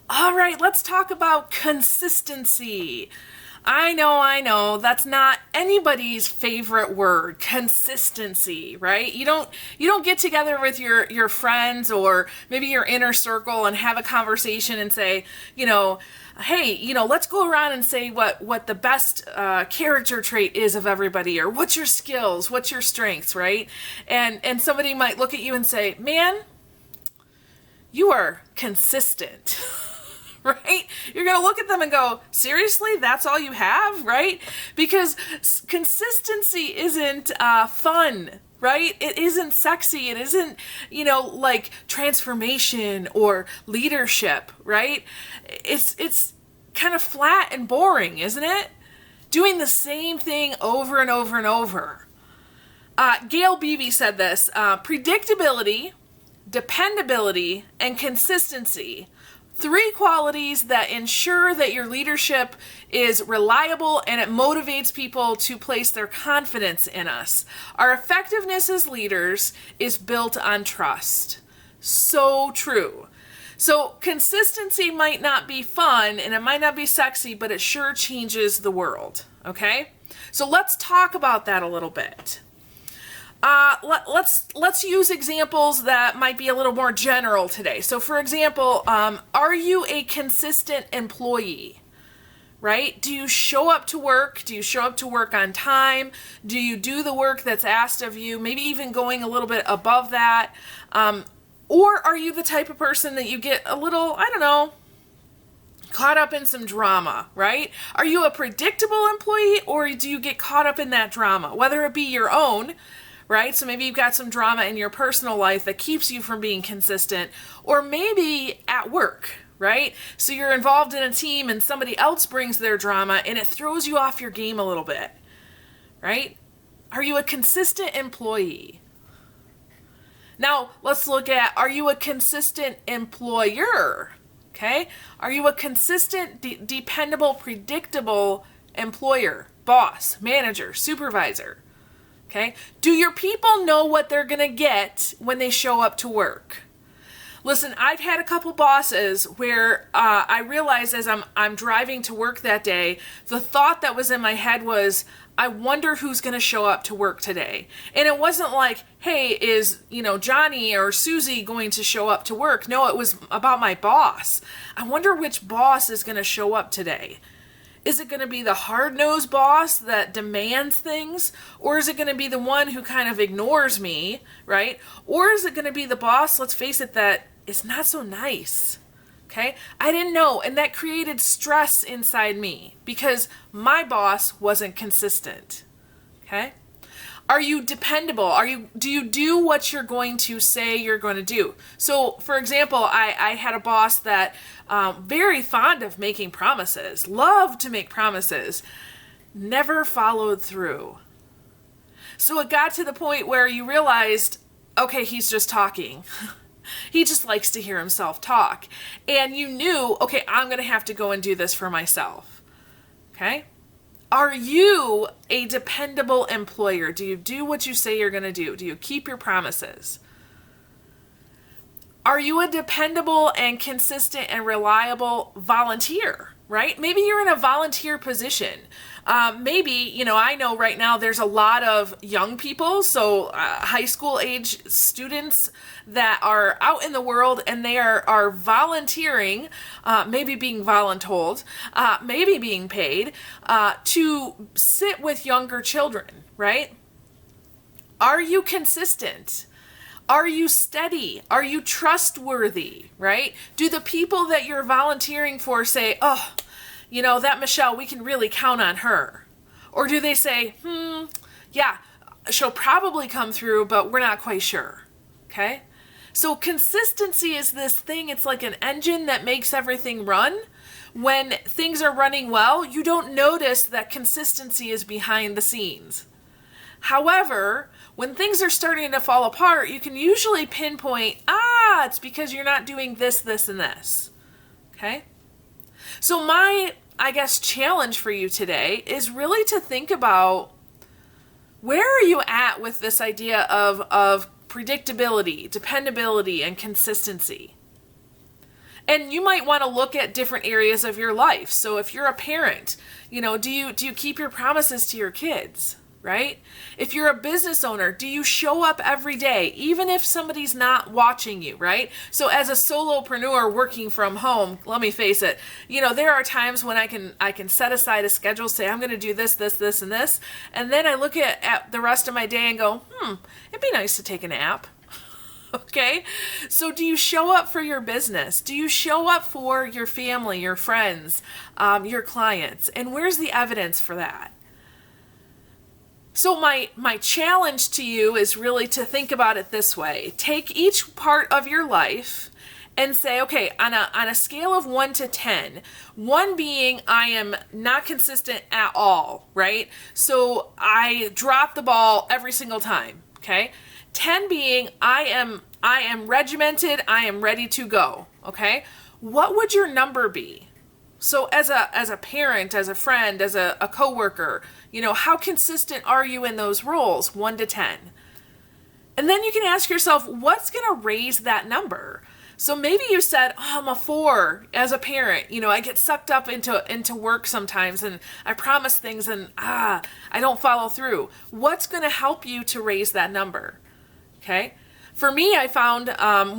All right, let's talk about consistency. I know, that's not anybody's favorite word, consistency, right? You don't get together with your friends or maybe your inner circle and have a conversation and say, hey, let's go around and say what the best character trait is of everybody, or what's your skills, what's your strengths, right? And somebody might look at you and say, man, you are consistent. Right? You're going to look at them and go, seriously, that's all you have, right? Because consistency isn't fun, right? It isn't sexy. It isn't, like transformation or leadership, right? It's kind of flat and boring, isn't it? Doing the same thing over and over and over. Gail Beebe said this, predictability, dependability, and consistency, 3 qualities that ensure that your leadership is reliable and it motivates people to place their confidence in us. Our effectiveness as leaders is built on trust. So true. So consistency might not be fun and it might not be sexy, but it sure changes the world. Okay? So let's talk about that a little bit. Let's use examples that might be a little more general today. So, for example, are you a consistent employee? Right? Do you show up to work? Do you show up to work on time? Do you do the work that's asked of you? Maybe even going a little bit above that. Or are you the type of person that you get a little, caught up in some drama, right? Are you a predictable employee, or do you get caught up in that drama? Whether it be your own, right? So maybe you've got some drama in your personal life that keeps you from being consistent, or maybe at work, right? So you're involved in a team and somebody else brings their drama and it throws you off your game a little bit, right? Are you a consistent employee? Now, let's look at, are you a consistent employer? Okay? Are you a consistent, dependable, predictable employer, boss, manager, supervisor? Okay? Do your people know what they're going to get when they show up to work? Listen, I've had a couple bosses where I realized as I'm driving to work that day, the thought that was in my head was, I wonder who's going to show up to work today. And it wasn't like, hey, is, Johnny or Susie going to show up to work? No, it was about my boss. I wonder which boss is going to show up today. Is it going to be the hard-nosed boss that demands things? Or is it going to be the one who kind of ignores me, right? Or is it going to be the boss, let's face it, that is not so nice? Okay? I didn't know, and that created stress inside me because my boss wasn't consistent. Okay? Are you dependable? Do you do what you're going to say you're going to do? So, for example, I had a boss that very fond of making promises, loved to make promises, never followed through. So it got to the point where you realized, okay, he's just talking. He just likes to hear himself talk. And you knew, okay, I'm going to have to go and do this for myself. Okay? Are you a dependable employer? Do you do what you say you're going to do? Do you keep your promises? Are you a dependable and consistent and reliable volunteer, right? Maybe you're in a volunteer position. Maybe, I know right now there's a lot of young people, so high school age students that are out in the world and they are volunteering, maybe being voluntold, maybe being paid to sit with younger children, right? Are you consistent? Are you steady? Are you trustworthy, right? Do the people that you're volunteering for say, oh, that Michelle, we can really count on her? Or do they say, yeah, she'll probably come through, but we're not quite sure, okay? So consistency is this thing, it's like an engine that makes everything run. When things are running well, you don't notice that consistency is behind the scenes. However, when things are starting to fall apart, you can usually pinpoint, it's because you're not doing this, this, and this. Okay? So my, challenge for you today is really to think about, where are you at with this idea of predictability, dependability, and consistency? And you might want to look at different areas of your life. So if you're a parent, do you keep your promises to your kids, right? If you're a business owner, do you show up every day, even if somebody's not watching you, right? So as a solopreneur working from home, let me face it, there are times when I can set aside a schedule, say I'm going to do this, this, this, and this, and then I look at the rest of my day and go, it'd be nice to take a nap. Okay, so do you show up for your business? Do you show up for your family, your friends, your clients? And where's the evidence for that? So my challenge to you is really to think about it this way. Take each part of your life and say, okay, on a scale of 1 to 10, 1 being I am not consistent at all, right? So I drop the ball every single time, okay? 10 being I am regimented, I am ready to go, okay? What would your number be? So as a parent, as a friend, as a coworker, how consistent are you in those roles, 1 to 10? And then you can ask yourself, what's going to raise that number? So maybe you said, I'm a 4 as a parent. I get sucked up into work sometimes and I promise things and I don't follow through. What's going to help you to raise that number? Okay. For me, I found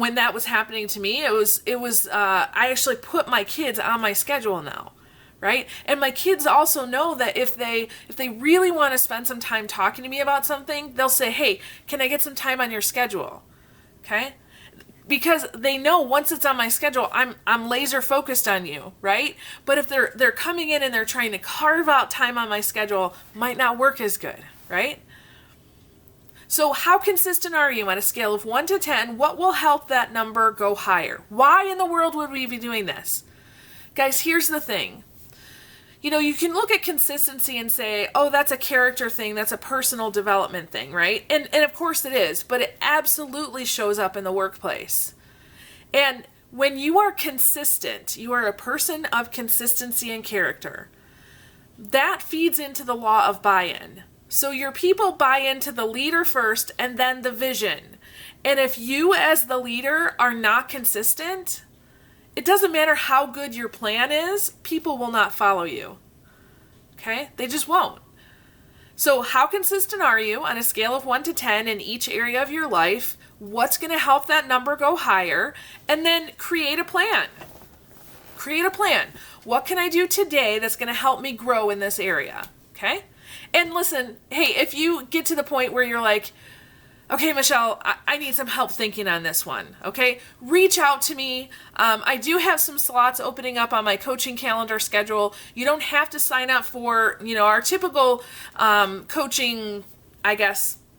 when that was happening to me, I actually put my kids on my schedule now, right? And my kids also know that if they really want to spend some time talking to me about something, they'll say, hey, can I get some time on your schedule? Okay? Because they know once it's on my schedule, I'm laser focused on you, right? But if they're coming in and they're trying to carve out time on my schedule, might not work as good, right? So how consistent are you on a scale of 1 to 10? What will help that number go higher? Why in the world would we be doing this? Guys, here's the thing. You can look at consistency and say, oh, that's a character thing. That's a personal development thing, right? And of course it is, but it absolutely shows up in the workplace. And when you are consistent, you are a person of consistency and character. That feeds into the law of buy-in. So your people buy into the leader first and then the vision. And if you as the leader are not consistent, it doesn't matter how good your plan is, people will not follow you. Okay? They just won't. So how consistent are you on a scale of 1 to 10 in each area of your life? What's going to help that number go higher? And then create a plan. Create a plan. What can I do today that's going to help me grow in this area? Okay? And listen, hey, if you get to the point where you're like, okay, Michelle, I need some help thinking on this one, okay? Reach out to me. I do have some slots opening up on my coaching calendar schedule. You don't have to sign up for, our typical coaching,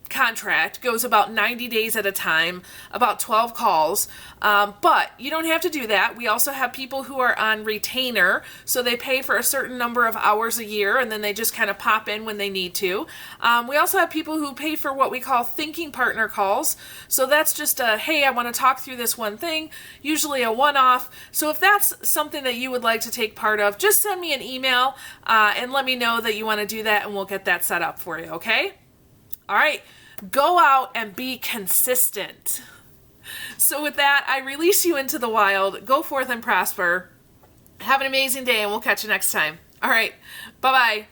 contract goes about 90 days at a time, about 12 calls, but you don't have to do that. We also have people who are on retainer, so they pay for a certain number of hours a year and then they just kind of pop in when they need to. We also have people who pay for what we call thinking partner calls, so that's just hey, I want to talk through this one thing, usually a one-off. So if that's something that you would like to take part of, just send me an email and let me know that you want to do that and we'll get that set up for you, okay? All right, go out and be consistent. So with that, I release you into the wild. Go forth and prosper. Have an amazing day, and we'll catch you next time. All right, bye-bye.